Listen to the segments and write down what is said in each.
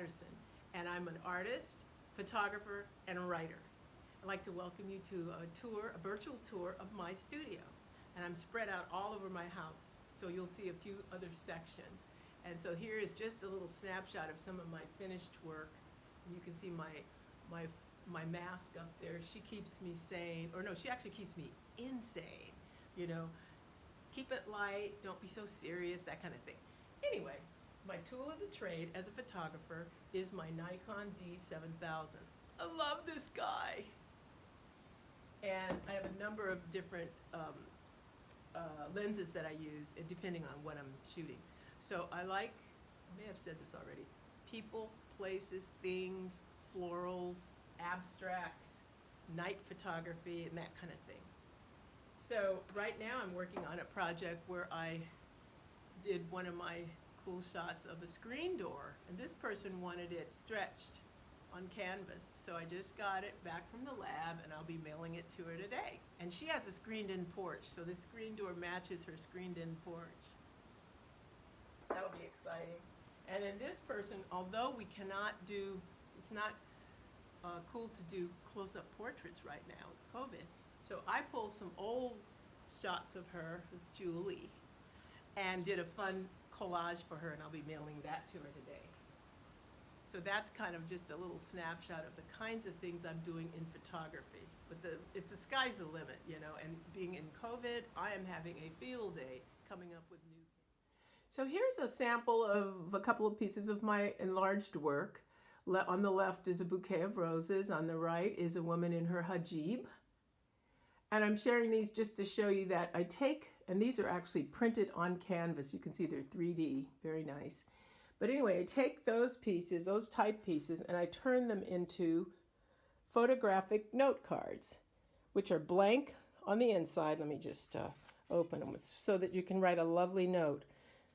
Patterson, and I'm an artist, photographer, and a writer. I'd like to welcome you to a virtual tour of my studio. And I'm spread out all over my house, so you'll see a few other sections. And so here is just a little snapshot of some of my finished work. You can see my mask up there. She keeps me sane, or no, she actually keeps me insane. You know, keep it light, don't be so serious, that kind of thing. Anyway, my tool of the trade as a photographer is my Nikon D7000. I love this guy. And I have a number of different lenses that I use depending on what I'm shooting. So I may have said this already, people, places, things, florals, abstracts, night photography, and that kind of thing. So right now I'm working on a project where I did one of my cool shots of a screen door, and this person wanted it stretched on canvas. So I just got it back from the lab, and I'll be mailing it to her today. And she has a screened-in porch, so this screen door matches her screened-in porch. That'll be exciting. And then this person, although we cannot do, it's not cool to do close-up portraits right now with COVID, so I pulled some old shots of her, this Julie, and did a fun collage for her, and I'll be mailing that to her today. So that's kind of just a little snapshot of the kinds of things I'm doing in photography. But the sky's the limit, you know, and being in COVID, I am having a field day coming up with new things. So here's a sample of a couple of pieces of my enlarged work. On the left is a bouquet of roses. On the right is a woman in her hijab. And I'm sharing these just to show you that I take, and these are actually printed on canvas. You can see they're 3D, very nice. But anyway, I take those pieces, those type pieces, and I turn them into photographic note cards, which are blank on the inside. Let me just open them so that you can write a lovely note.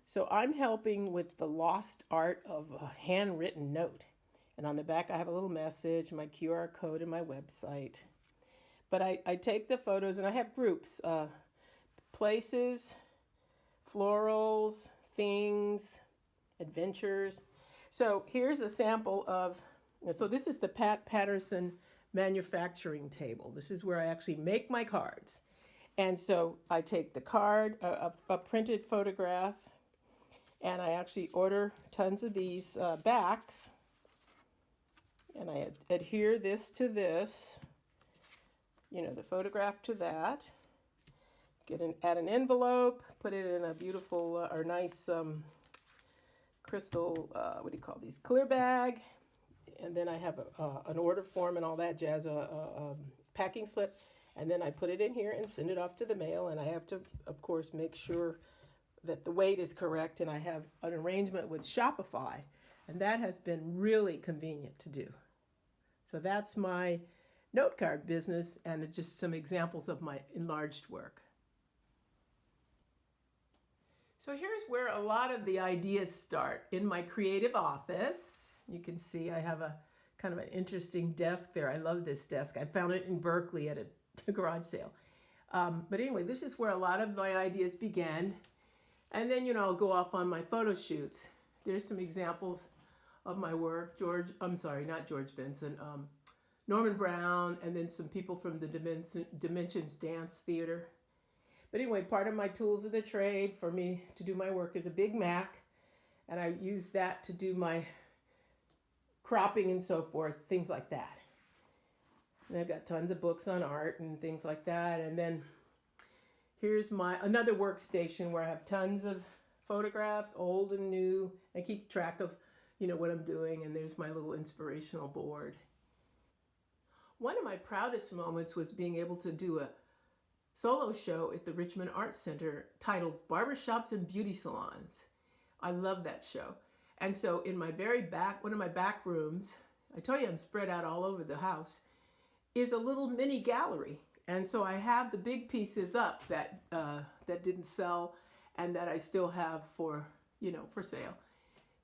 So I'm helping with the lost art of a handwritten note. And on the back, I have a little message, my QR code, and my website. But I take the photos, and I have groups, places, florals, things, adventures. So here's a sample of, so this is the Pat Patterson manufacturing table. This is where I actually make my cards. And so I take the card, a printed photograph, and I actually order tons of these backs. And I adhere this to this, you know, the photograph to that. Add an envelope, put it in a beautiful or nice crystal, what do you call these, clear bag, and then I have an order form and all that jazz, a packing slip, and then I put it in here and send it off to the mail, and I have to, of course, make sure that the weight is correct, and I have an arrangement with Shopify, and that has been really convenient to do. So that's my note card business, and just some examples of my enlarged work. So here's where a lot of the ideas start. In my creative office, you can see I have a kind of an interesting desk there. I love this desk. I found it in Berkeley at a garage sale. But anyway, this is where a lot of my ideas began. And then, you know, I'll go off on my photo shoots. There's some examples of my work. Not George Benson, Norman Brown, and then some people from the Dimensions Dance Theater. But anyway, part of my tools of the trade for me to do my work is a Big Mac, and I use that to do my cropping and so forth, things like that. And I've got tons of books on art and things like that. And then here's another workstation where I have tons of photographs, old and new. I keep track of, you know, what I'm doing, and there's my little inspirational board. One of my proudest moments was being able to do a solo show at the Richmond Arts Center titled Barbershops and Beauty Salons. I love that show. And so in my very back, one of my back rooms, I tell you I'm spread out all over the house, is a little mini gallery. And so I have the big pieces up that didn't sell and that I still have for sale.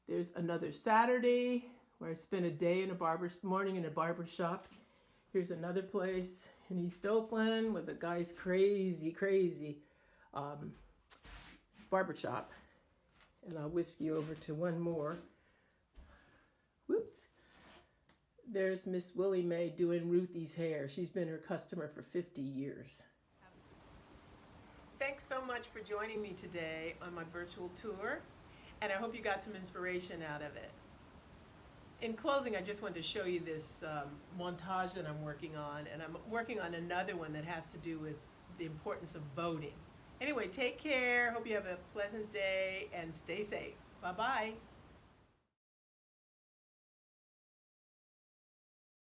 There's another Saturday where I spent a day in morning in a barber shop. Here's another place in East Oakland with a guy's crazy barbershop. And I'll whisk you over to one more. Whoops. There's Miss Willie Mae doing Ruthie's hair. She's been her customer for 50 years. Thanks so much for joining me today on my virtual tour, and I hope you got some inspiration out of it. In closing, I just wanted to show you this montage that I'm working on, and I'm working on another one that has to do with the importance of voting. Anyway, take care. Hope you have a pleasant day and stay safe. Bye-bye.